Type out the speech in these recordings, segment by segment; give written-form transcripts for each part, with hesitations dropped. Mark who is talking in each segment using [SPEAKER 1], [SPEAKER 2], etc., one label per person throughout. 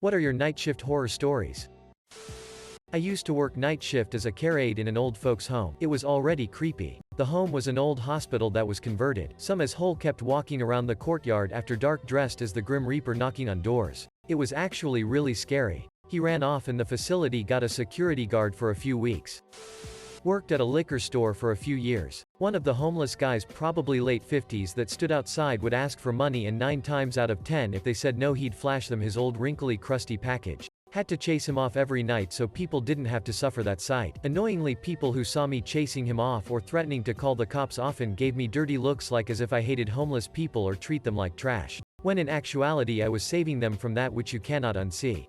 [SPEAKER 1] What are your night shift horror stories? I used to work night shift as a care aide in an old folks' home. It was already creepy. The home was an old hospital that was converted. Some asshole kept walking around the courtyard after dark dressed as the Grim Reaper knocking on doors. It was actually really scary. He ran off and the facility got a security guard for a few weeks. Worked at a liquor store for a few years. One of the homeless guys, probably late 50s, that stood outside would ask for money, and 9 times out of 10 if they said no he'd flash them his old wrinkly crusty package. Had to chase him off every night so people didn't have to suffer that sight. Annoyingly, people who saw me chasing him off or threatening to call the cops often gave me dirty looks, like as if I hated homeless people or treat them like trash, when in actuality I was saving them from that which you cannot unsee.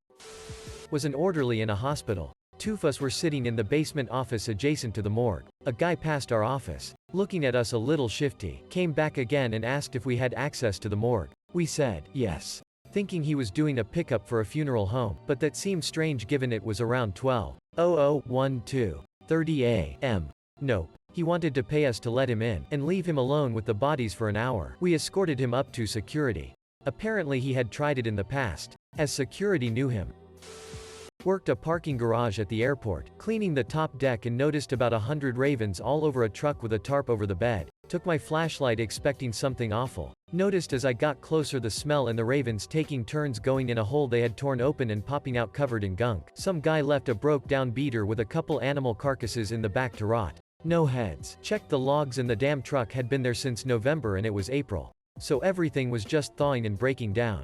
[SPEAKER 1] Was an orderly in a hospital. 2 of us were sitting in the basement office adjacent to the morgue. A guy passed our office, looking at us a little shifty, came back again and asked if we had access to the morgue. We said, yes, thinking he was doing a pickup for a funeral home, but that seemed strange given it was around 12:00:30 a.m. Nope. He wanted to pay us to let him in, and leave him alone with the bodies for an hour. We escorted him up to security. Apparently he had tried it in the past, as security knew him. Worked a parking garage at the airport, cleaning the top deck, and noticed about 100 ravens all over a truck with a tarp over the bed. Took my flashlight expecting something awful. Noticed as I got closer the smell and the ravens taking turns going in a hole they had torn open and popping out covered in gunk. Some guy left a broke down beater with a couple animal carcasses in the back to rot. No heads. Checked the logs and the damn truck had been there since November and it was April. So everything was just thawing and breaking down.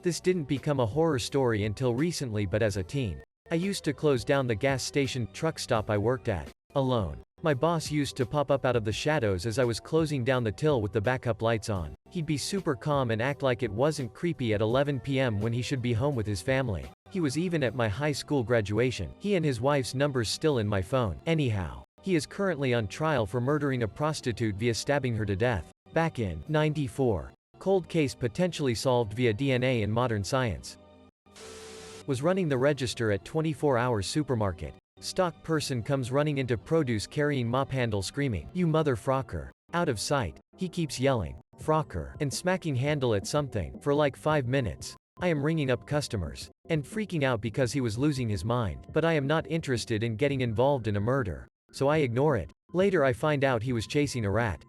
[SPEAKER 1] This didn't become a horror story until recently, but as a teen, I used to close down the gas station truck stop I worked at, alone. My boss used to pop up out of the shadows as I was closing down the till with the backup lights on. He'd be super calm and act like it wasn't creepy at 11 p.m. when he should be home with his family. He was even at my high school graduation. He and his wife's number's still in my phone. Anyhow, he is currently on trial for murdering a prostitute via stabbing her to death. Back in '94. Cold case potentially solved via DNA in modern science. Was running the register at 24 Hours Supermarket. Stock person comes running into produce carrying mop handle screaming, "You mother frocker." Out of sight. He keeps yelling, "Frocker," and smacking handle at something, for like 5 minutes. I am ringing up customers. And freaking out because he was losing his mind. But I am not interested in getting involved in a murder. So I ignore it. Later I find out he was chasing a rat.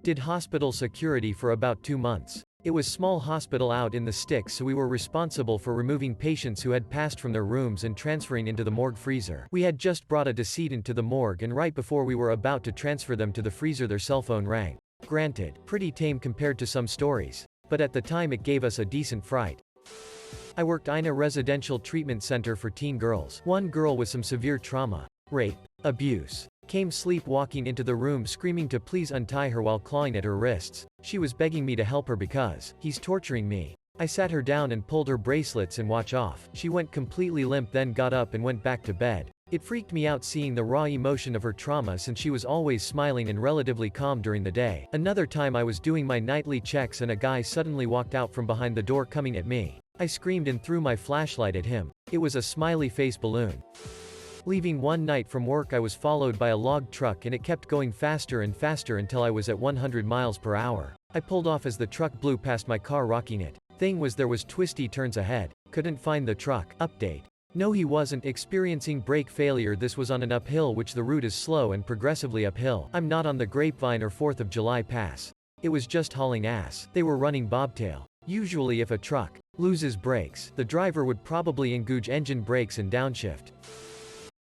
[SPEAKER 1] Did hospital security for about 2 months. It was small hospital out in the sticks, so we were responsible for removing patients who had passed from their rooms and transferring into the morgue freezer. We had just brought a decedent into the morgue, and right before we were about to transfer them to the freezer their cell phone rang. Granted, pretty tame compared to some stories, but at the time it gave us a decent fright. I worked in a residential treatment center for teen girls. One girl with some severe trauma, rape, abuse, came sleepwalking into the room screaming to please untie her while clawing at her wrists. She was begging me to help her because, "He's torturing me." I sat her down and pulled her bracelets and watch off. She went completely limp, then got up and went back to bed. It freaked me out seeing the raw emotion of her trauma, since she was always smiling and relatively calm during the day. Another time I was doing my nightly checks and a guy suddenly walked out from behind the door coming at me. I screamed and threw my flashlight at him. It was a smiley face balloon. Leaving one night from work, I was followed by a log truck and it kept going faster and faster until I was at 100 miles per hour. I pulled off as the truck blew past my car, rocking it. Thing was, there was twisty turns ahead. Couldn't find the truck. Update. No, he wasn't experiencing brake failure. This was on an uphill, which the route is slow and progressively uphill. I'm not on the Grapevine or 4th of July pass. It was just hauling ass. They were running bobtail. Usually if a truck loses brakes, the driver would probably engage engine brakes and downshift.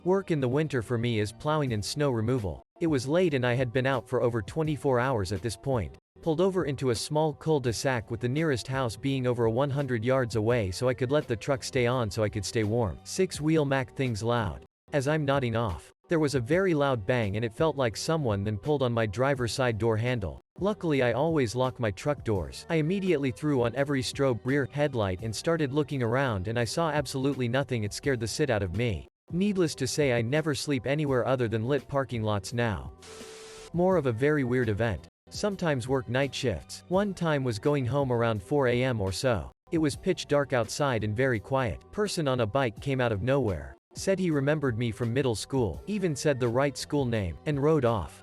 [SPEAKER 1] Work in the winter for me is plowing and snow removal. It was late and I had been out for over 24 hours at this point. Pulled over into a small cul-de-sac with the nearest house being over 100 yards away so I could let the truck stay on so I could stay warm. 6-wheel Mac things loud. As I'm nodding off, there was a very loud bang and it felt like someone then pulled on my driver's side door handle. Luckily I always lock my truck doors. I immediately threw on every strobe, rear, headlight and started looking around, and I saw absolutely nothing. It scared the shit out of me. Needless to say, I never sleep anywhere other than lit parking lots now. More of a very weird event. Sometimes work night shifts. One time was going home around 4 a.m. or so. It was pitch dark outside and very quiet. Person on a bike came out of nowhere. Said he remembered me from middle school. Even said the right school name. And rode off.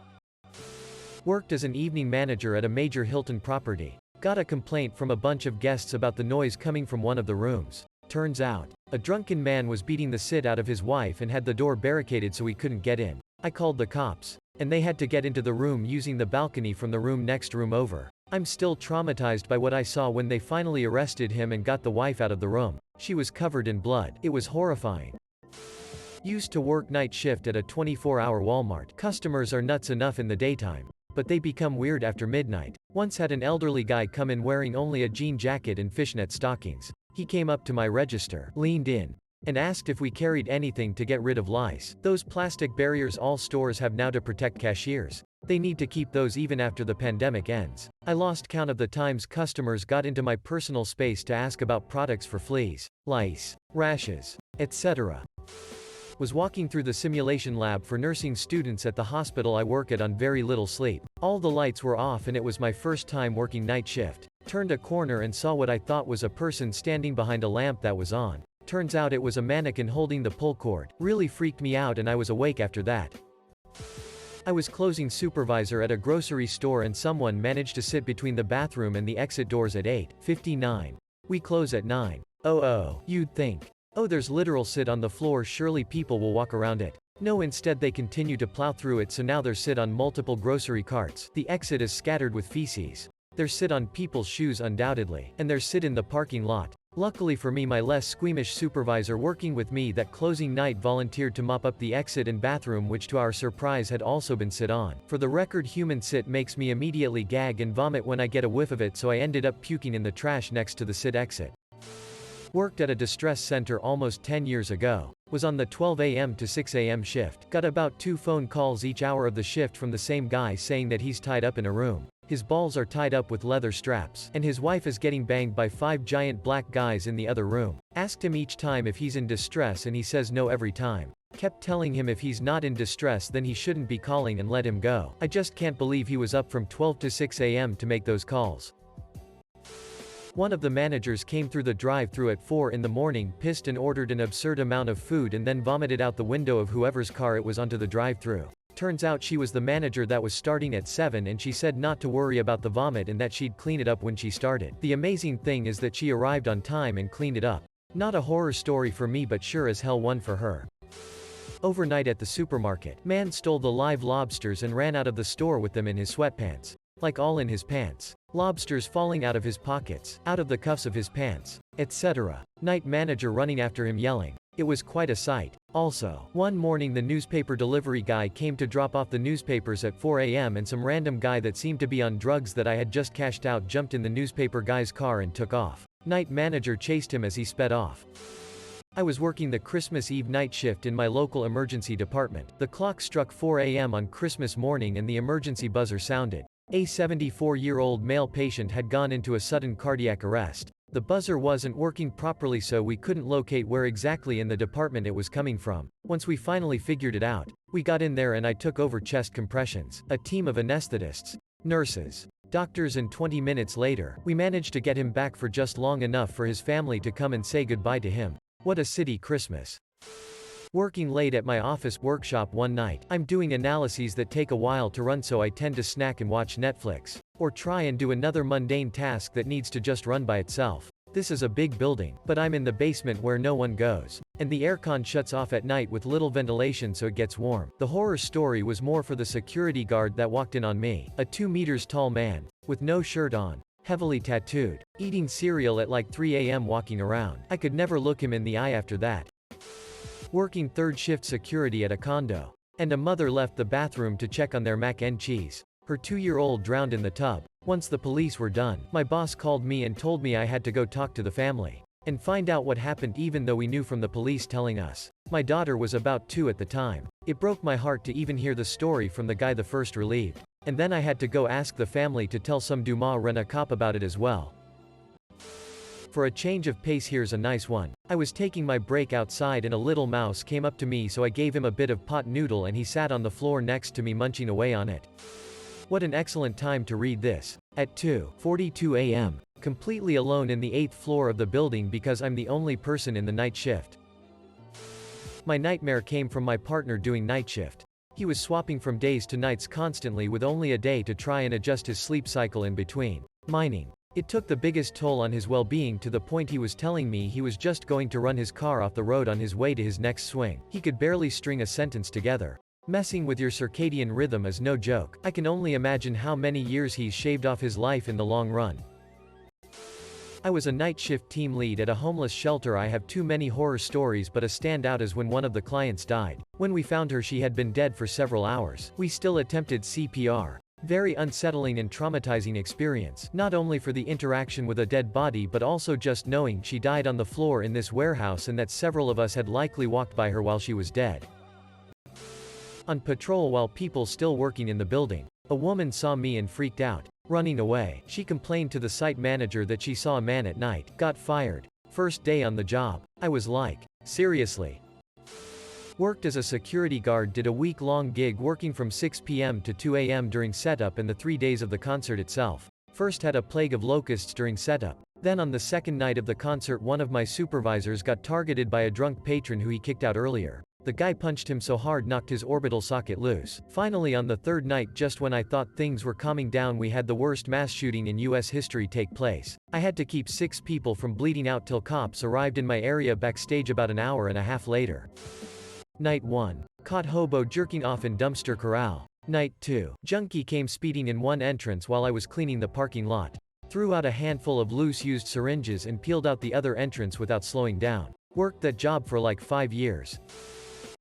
[SPEAKER 1] Worked as an evening manager at a major Hilton property. Got a complaint from a bunch of guests about the noise coming from one of the rooms. Turns out, a drunken man was beating the shit out of his wife and had the door barricaded so he couldn't get in. I called the cops, and they had to get into the room using the balcony from the room over. I'm still traumatized by what I saw when they finally arrested him and got the wife out of the room. She was covered in blood. It was horrifying. Used to work night shift at a 24-hour Walmart. Customers are nuts enough in the daytime, but they become weird after midnight. Once had an elderly guy come in wearing only a jean jacket and fishnet stockings. He came up to my register, leaned in, and asked if we carried anything to get rid of lice. Those plastic barriers all stores have now to protect cashiers. They need to keep those even after the pandemic ends. I lost count of the times customers got into my personal space to ask about products for fleas, lice, rashes, etc. Was walking through the simulation lab for nursing students at the hospital I work at on very little sleep. All the lights were off and it was my first time working night shift. Turned a corner and saw what I thought was a person standing behind a lamp that was on. Turns out it was a mannequin holding the pull cord. Really freaked me out and I was awake after that. I was closing supervisor at a grocery store and someone managed to sit between the bathroom and the exit doors at 8:59. We close at 9:00. You'd think, oh, there's literal sit on the floor, surely people will walk around it. No, instead they continue to plow through it, so now there's sit on multiple grocery carts. The exit is scattered with feces. There's sit on people's shoes undoubtedly. And there's sit in the parking lot. Luckily for me, my less squeamish supervisor working with me that closing night volunteered to mop up the exit and bathroom, which to our surprise had also been sit on. For the record, human sit makes me immediately gag and vomit when I get a whiff of it, so I ended up puking in the trash next to the sit exit. Worked at a distress center almost 10 years ago. Was on the 12 a.m. to 6 a.m. shift. Got about 2 phone calls each hour of the shift from the same guy saying that he's tied up in a room. His balls are tied up with leather straps, and his wife is getting banged by 5 giant black guys in the other room. Asked him each time if he's in distress and he says no every time. Kept telling him if he's not in distress then he shouldn't be calling and let him go. I just can't believe he was up from 12 to 6 a.m. to make those calls. One of the managers came through the drive-thru at 4 in the morning, pissed and ordered an absurd amount of food and then vomited out the window of whoever's car it was onto the drive-thru. Turns out she was the manager that was starting at 7 and she said not to worry about the vomit and that she'd clean it up when she started. The amazing thing is that she arrived on time and cleaned it up. Not a horror story for me, but sure as hell one for her. Overnight at the supermarket. Man stole the live lobsters and ran out of the store with them in his sweatpants. Like all in his pants. Lobsters falling out of his pockets, out of the cuffs of his pants, etc. Night manager running after him yelling. It was quite a sight. Also, one morning the newspaper delivery guy came to drop off the newspapers at 4 a.m. and some random guy that seemed to be on drugs that I had just cashed out jumped in the newspaper guy's car and took off. Night manager chased him as he sped off. I was working the Christmas Eve night shift in my local emergency department. The clock struck 4 a.m. on Christmas morning and the emergency buzzer sounded. A 74-year-old male patient had gone into a sudden cardiac arrest. The buzzer wasn't working properly, so we couldn't locate where exactly in the department it was coming from. Once we finally figured it out, we got in there and I took over chest compressions. A team of anesthetists, nurses, doctors, and 20 minutes later, we managed to get him back for just long enough for his family to come and say goodbye to him. What a city Christmas. Working late at my office workshop one night. I'm doing analyses that take a while to run, so I tend to snack and watch Netflix. Or try and do another mundane task that needs to just run by itself. This is a big building, but I'm in the basement where no one goes. And the aircon shuts off at night with little ventilation so it gets warm. The horror story was more for the security guard that walked in on me. A 2 meters tall man, with no shirt on, heavily tattooed, eating cereal at like 3 a.m. walking around. I could never look him in the eye after that. Working third shift security at a condo. And a mother left the bathroom to check on their mac and cheese. Her 2-year-old drowned in the tub. Once the police were done, my boss called me and told me I had to go talk to the family and find out what happened, even though we knew from the police telling us. My daughter was about 2 at the time. It broke my heart to even hear the story from the guy the first relieved. And then I had to go ask the family to tell some Dumas rent-a-cop about it as well. For a change of pace, here's a nice one. I was taking my break outside and a little mouse came up to me, so I gave him a bit of pot noodle and he sat on the floor next to me munching away on it. What an excellent time to read this. At 2:42 a.m. Completely alone in the 8th floor of the building because I'm the only person in the night shift. My nightmare came from my partner doing night shift. He was swapping from days to nights constantly with only a day to try and adjust his sleep cycle in between. Mining. It took the biggest toll on his well-being to the point he was telling me he was just going to run his car off the road on his way to his next swing. He could barely string a sentence together. Messing with your circadian rhythm is no joke. I can only imagine how many years he's shaved off his life in the long run. I was a night shift team lead at a homeless shelter. I have too many horror stories, but a standout is when one of the clients died. When we found her, she had been dead for several hours. We still attempted CPR. Very unsettling and traumatizing experience, not only for the interaction with a dead body but also just knowing she died on the floor in this warehouse and that several of us had likely walked by her while she was dead. On patrol while people still working in the building, a woman saw me and freaked out. Running away, she complained to the site manager that she saw a man at night, got fired. First day on the job. I was like, seriously? Worked as a security guard, did a week-long gig working from 6 p.m. to 2 a.m. during setup and the 3 days of the concert itself. First had a plague of locusts during setup. Then on the second night of the concert, one of my supervisors got targeted by a drunk patron who he kicked out earlier. The guy punched him so hard knocked his orbital socket loose. Finally on the third night, just when I thought things were calming down, we had the worst mass shooting in US history take place. I had to keep 6 people from bleeding out till cops arrived in my area backstage about an hour and a half later. Night 1. Caught hobo jerking off in dumpster corral. Night 2. Junkie came speeding in one entrance while I was cleaning the parking lot. Threw out a handful of loose used syringes and peeled out the other entrance without slowing down. Worked that job for like 5 years.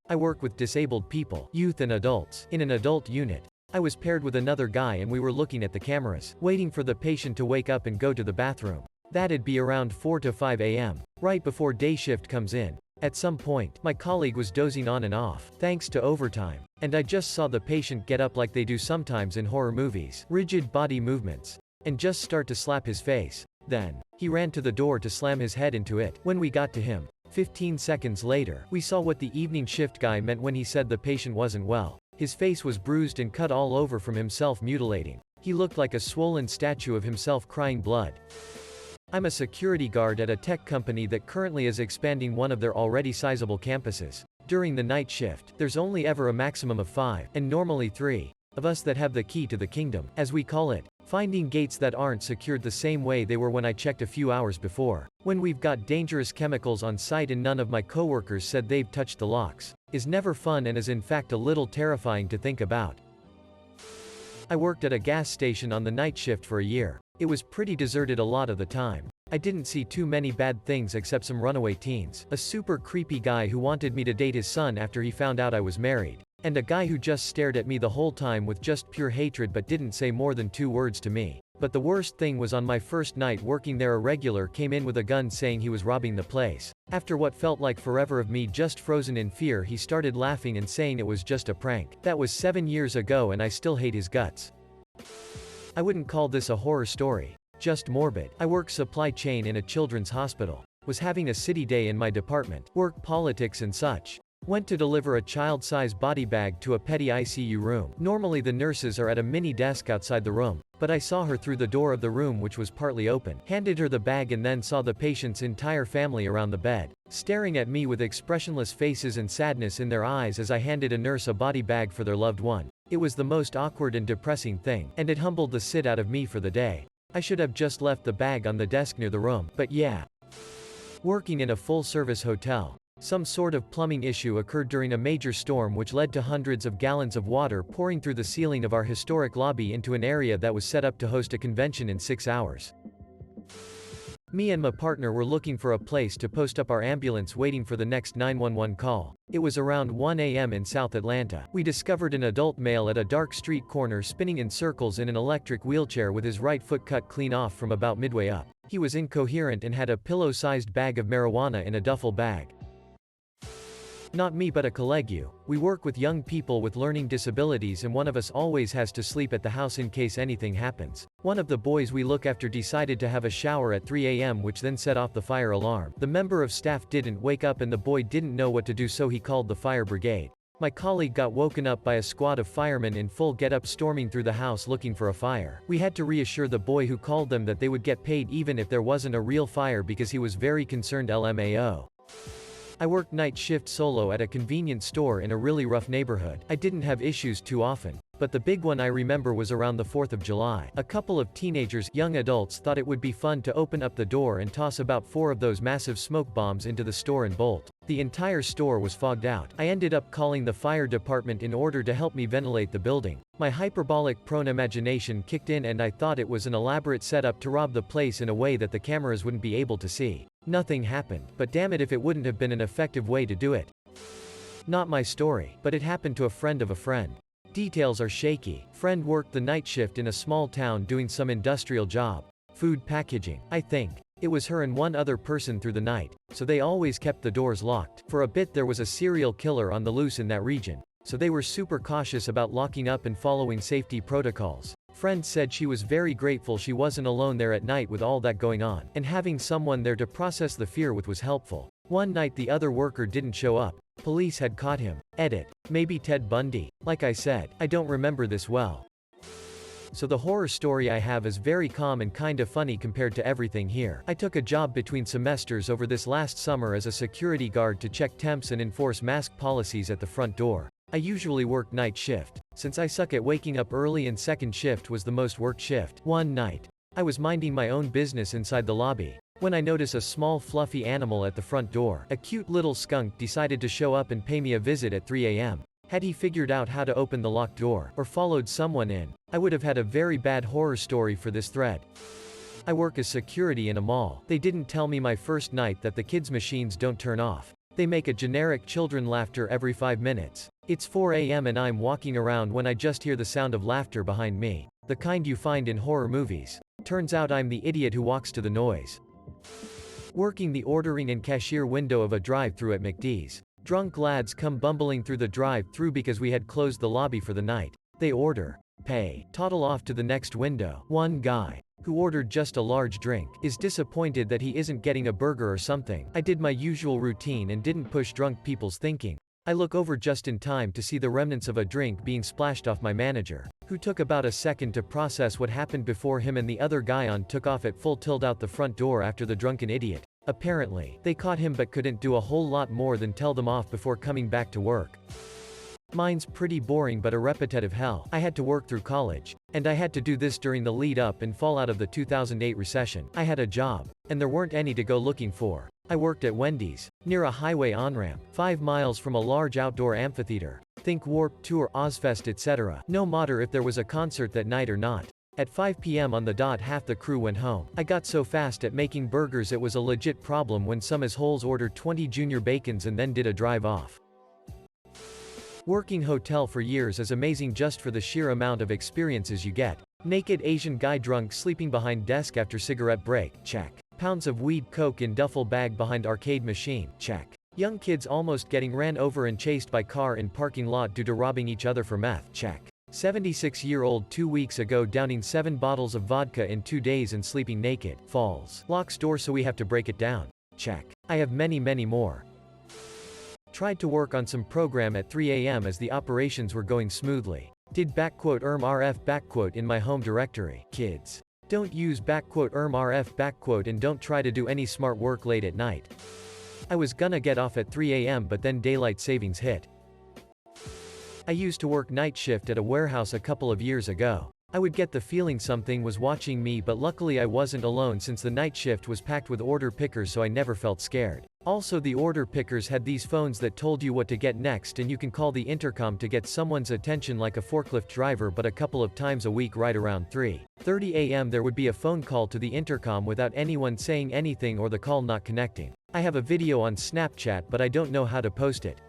[SPEAKER 1] I work with disabled people, youth and adults, in an adult unit. I was paired with another guy and we were looking at the cameras, waiting for the patient to wake up and go to the bathroom. That'd be around 4 to 5 a.m., right before day shift comes in. At some point, my colleague was dozing on and off, thanks to overtime, and I just saw the patient get up like they do sometimes in horror movies, rigid body movements, and just start to slap his face. Then, he ran to the door to slam his head into it. When we got to him, 15 seconds later, we saw what the evening shift guy meant when he said the patient wasn't well. His face was bruised and cut all over from himself mutilating. He looked like a swollen statue of himself crying blood. I'm a security guard at a tech company that currently is expanding one of their already sizable campuses. During the night shift, there's only ever a maximum of 5, and normally 3, of us that have the key to the kingdom, as we call it, finding gates that aren't secured the same way they were when I checked a few hours before. When we've got dangerous chemicals on site and none of my coworkers said they've touched the locks, is never fun and is in fact a little terrifying to think about. I worked at a gas station on the night shift for a year. It was pretty deserted a lot of the time. I didn't see too many bad things except some runaway teens, a super creepy guy who wanted me to date his son after he found out I was married, and a guy who just stared at me the whole time with just pure hatred but didn't say more than 2 words to me. But the worst thing was on my first night working there, a regular came in with a gun saying he was robbing the place. After what felt like forever of me just frozen in fear, he started laughing and saying it was just a prank. That was 7 years ago and I still hate his guts. I wouldn't call this a horror story, just morbid. I work supply chain in a children's hospital. Was having a city day in my department. Work politics and such. Went to deliver a child-size body bag to a petty ICU room. Normally the nurses are at a mini desk outside the room, but I saw her through the door of the room, which was partly open. Handed her the bag and then saw the patient's entire family around the bed, staring at me with expressionless faces and sadness in their eyes as I handed a nurse a body bag for their loved one. It was the most awkward and depressing thing, and it humbled the shit out of me for the day. I should have just left the bag on the desk near the room, but yeah. Working in a full-service hotel. Some sort of plumbing issue occurred during a major storm which led to hundreds of gallons of water pouring through the ceiling of our historic lobby into an area that was set up to host a convention in 6 hours. Me and my partner were looking for a place to post up our ambulance, waiting for the next 911 call. It was around 1 a.m. in South Atlanta. We discovered an adult male at a dark street corner spinning in circles in an electric wheelchair with his right foot cut clean off from about midway up. He was incoherent and had a pillow-sized bag of marijuana in a duffel bag. Not me but a colleague. We work with young people with learning disabilities and one of us always has to sleep at the house in case anything happens. One of the boys we look after decided to have a shower at 3 a.m. which then set off the fire alarm. The member of staff didn't wake up and the boy didn't know what to do, so he called the fire brigade. My colleague got woken up by a squad of firemen in full getup storming through the house looking for a fire. We had to reassure the boy who called them that they would get paid even if there wasn't a real fire because he was very concerned. LMAO. I worked night shift solo at a convenience store in a really rough neighborhood. I didn't have issues too often. but the big one I remember was around the 4th of July. A couple of teenagers, young adults, thought it would be fun to open up the door and toss about 4 of those massive smoke bombs into the store and bolt. The entire store was fogged out. I ended up calling the fire department in order to help me ventilate the building. My hyperbolic prone imagination kicked in and I thought it was an elaborate setup to rob the place in a way that the cameras wouldn't be able to see. Nothing happened, but damn it if it wouldn't have been an effective way to do it. Not my story, but it happened to a friend of a friend. Details are shaky. Friend worked the night shift in a small town doing some industrial job. Food packaging, I think. It was her and one other person through the night, so they always kept the doors locked. For a bit there was a serial killer on the loose in that region, so they were super cautious about locking up and following safety protocols. Friend said she was very grateful she wasn't alone there at night with all that going on, and having someone there to process the fear with was helpful. One night the other worker didn't show up. Police had caught him. Edit. Maybe Ted Bundy. Like I said, I don't remember this well. So the horror story I have is very calm and kinda funny compared to everything here. I took a job between semesters over this last summer as a security guard to check temps and enforce mask policies at the front door. I usually work night shift. Since I suck at waking up early and second shift was the most worked shift. One night, I was minding my own business inside the lobby, when I notice a small fluffy animal at the front door. A cute little skunk decided to show up and pay me a visit at 3 a.m. Had he figured out how to open the locked door, or followed someone in, I would have had a very bad horror story for this thread. I work as security in a mall. They didn't tell me my first night that the kids' machines don't turn off. They make a generic children laughter every 5 minutes. It's 4 a.m. and I'm walking around when I just hear the sound of laughter behind me. The kind you find in horror movies. Turns out I'm the idiot who walks to the noise. Working the ordering and cashier window of a drive-thru at McD's. Drunk lads come bumbling through the drive-thru because we had closed the lobby for the night. They order, pay, toddle off to the next window. One guy, who ordered just a large drink, is disappointed that he isn't getting a burger or something. I did my usual routine and didn't push drunk people's thinking. I look over just in time to see the remnants of a drink being splashed off my manager, who took about a second to process what happened before him and the other guy on took off at full tilt out the front door after the drunken idiot. Apparently, they caught him but couldn't do a whole lot more than tell them off before coming back to work. Mine's pretty boring but a repetitive hell. I had to work through college, and I had to do this during the lead up and fallout of the 2008 recession. I had a job, and there weren't any to go looking for. I worked at Wendy's, near a highway on-ramp, 5 miles from a large outdoor amphitheater. Think Warped Tour, Ozfest, etc. No matter if there was a concert that night or not. At 5 p.m. on the dot half the crew went home. I got so fast at making burgers it was a legit problem when some assholes ordered 20 junior bacons and then did a drive off. Working hotel for years is amazing just for the sheer amount of experiences you get. Naked Asian guy drunk sleeping behind desk after cigarette break, check. Pounds of weed coke in duffel bag behind arcade machine, check. Young kids almost getting ran over and chased by car in parking lot due to robbing each other for meth, check. 76-year-old 2 weeks ago downing 7 bottles of vodka in 2 days and sleeping naked, falls. Locks door so we have to break it down, check. I have many more. Tried to work on some program at 3 a.m. as the operations were going smoothly. Did _rf_ in my home directory. Kids, don't use _rf_ and don't try to do any smart work late at night. I was gonna get off at 3 a.m. but then daylight savings hit. I used to work night shift at a warehouse a couple of years ago. I would get the feeling something was watching me, but luckily I wasn't alone since the night shift was packed with order pickers, so I never felt scared. Also, the order pickers had these phones that told you what to get next, and you can call the intercom to get someone's attention like a forklift driver, but a couple of times a week right around 3:30 a.m. there would be a phone call to the intercom without anyone saying anything or the call not connecting. I have a video on Snapchat but I don't know how to post it.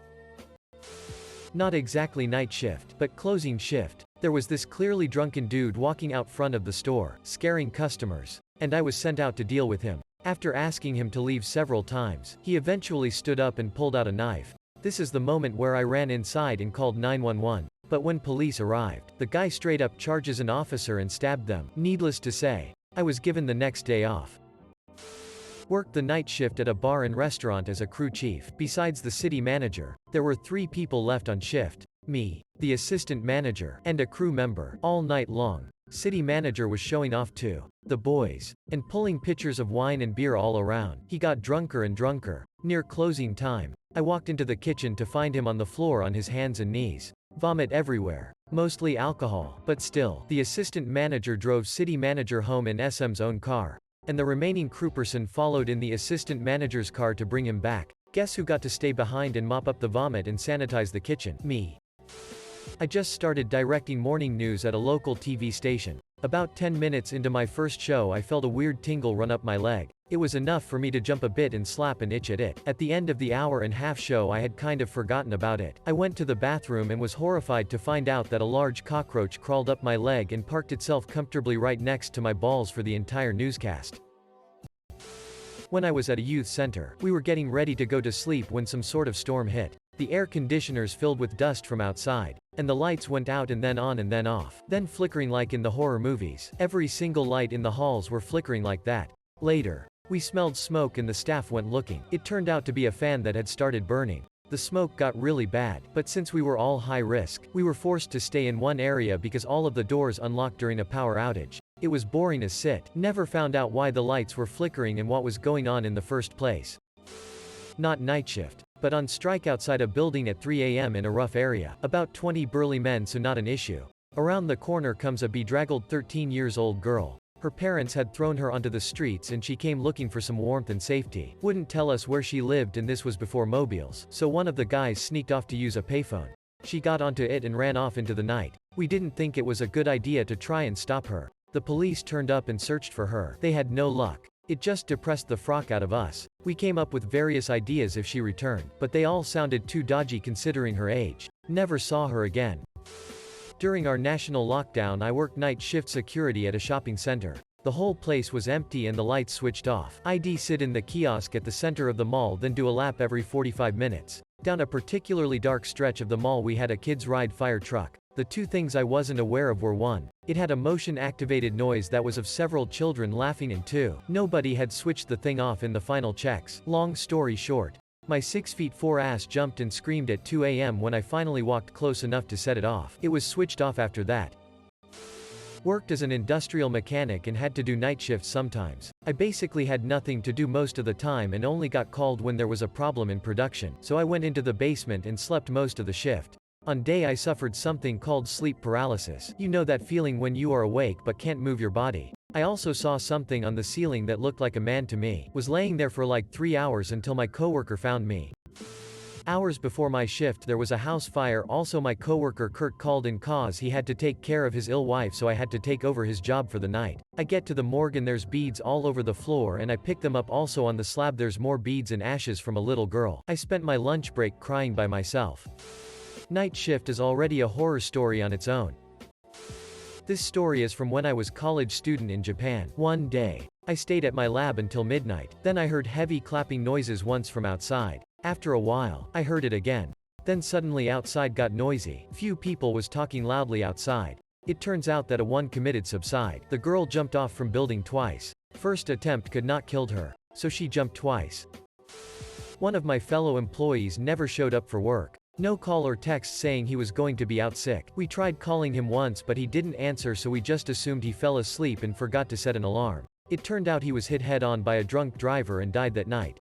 [SPEAKER 1] Not exactly night shift, but closing shift. There was this clearly drunken dude walking out front of the store, scaring customers, and I was sent out to deal with him. After asking him to leave several times, he eventually stood up and pulled out a knife. This is the moment where I ran inside and called 911. But when police arrived, the guy straight up charges an officer and stabbed them. Needless to say, I was given the next day off. Worked the night shift at a bar and restaurant as a crew chief. Besides the city manager, there were 3 people left on shift. Me, the assistant manager, and a crew member. All night long, city manager was showing off to the boys, and pulling pitchers of wine and beer all around. He got drunker and drunker. Near closing time, I walked into the kitchen to find him on the floor on his hands and knees. Vomit everywhere. Mostly alcohol, but still. The assistant manager drove city manager home in SM's own car. And the remaining crewperson followed in the assistant manager's car to bring him back. Guess who got to stay behind and mop up the vomit and sanitize the kitchen? Me. I just started directing morning news at a local TV station. About 10 minutes into my first show I felt a weird tingle run up my leg. It was enough for me to jump a bit and slap an itch at it. At the end of the hour-and-a-half show I had kind of forgotten about it. I went to the bathroom and was horrified to find out that a large cockroach crawled up my leg and parked itself comfortably right next to my balls for the entire newscast. When I was at a youth center, we were getting ready to go to sleep when some sort of storm hit. The air conditioners filled with dust from outside, and the lights went out and then on and then off, then flickering like in the horror movies. Every single light in the halls were flickering like that. Later, we smelled smoke and the staff went looking. It turned out to be a fan that had started burning. The smoke got really bad, but since we were all high risk, we were forced to stay in one area because all of the doors unlocked during a power outage. It was boring as shit. Never found out why the lights were flickering and what was going on in the first place. Not night shift, but on strike outside a building at 3 a.m. in a rough area. About 20 burly men, so not an issue. Around the corner comes a bedraggled 13-years-old girl. Her parents had thrown her onto the streets and she came looking for some warmth and safety. Wouldn't tell us where she lived, and this was before mobiles, so one of the guys sneaked off to use a payphone. She got onto it and ran off into the night. We didn't think it was a good idea to try and stop her. The police turned up and searched for her. They had no luck. It just depressed the frock out of us. We came up with various ideas if she returned, but they all sounded too dodgy considering her age. Never saw her again. During our national lockdown I worked night shift security at a shopping center. The whole place was empty and the lights switched off. I'd sit in the kiosk at the center of the mall, then do a lap every 45 minutes. Down a particularly dark stretch of the mall we had a kids ride fire truck. The two things I wasn't aware of were: 1, it had a motion-activated noise that was of several children laughing, and 2, nobody had switched the thing off in the final checks. Long story short, my 6'4" ass jumped and screamed at 2 a.m. when I finally walked close enough to set it off. It was switched off after that. Worked as an industrial mechanic and had to do night shifts sometimes. I basically had nothing to do most of the time and only got called when there was a problem in production, so I went into the basement and slept most of the shift. On day I suffered something called sleep paralysis. You know that feeling when you are awake but can't move your body. I also saw something on the ceiling that looked like a man to me. Was laying there for like 3 hours until my coworker found me. Hours before my shift there was a house fire. Also my coworker Kurt called in cause he had to take care of his ill wife, so I had to take over his job for the night. I get to the morgue and there's beads all over the floor and I pick them up. Also on the slab there's more beads and ashes from a little girl. I spent my lunch break crying by myself. Night shift is already a horror story on its own. This story is from when I was a college student in Japan. One day, I stayed at my lab until midnight. Then I heard heavy clapping noises once from outside. After a while, I heard it again. Then suddenly outside got noisy. Few people was talking loudly outside. It turns out that a one committed suicide. The girl jumped off from building twice. First attempt could not killed her, so she jumped twice. One of my fellow employees never showed up for work. No call or text saying he was going to be out sick. We tried calling him once but he didn't answer, so we just assumed he fell asleep and forgot to set an alarm. It turned out he was hit head-on by a drunk driver and died that night.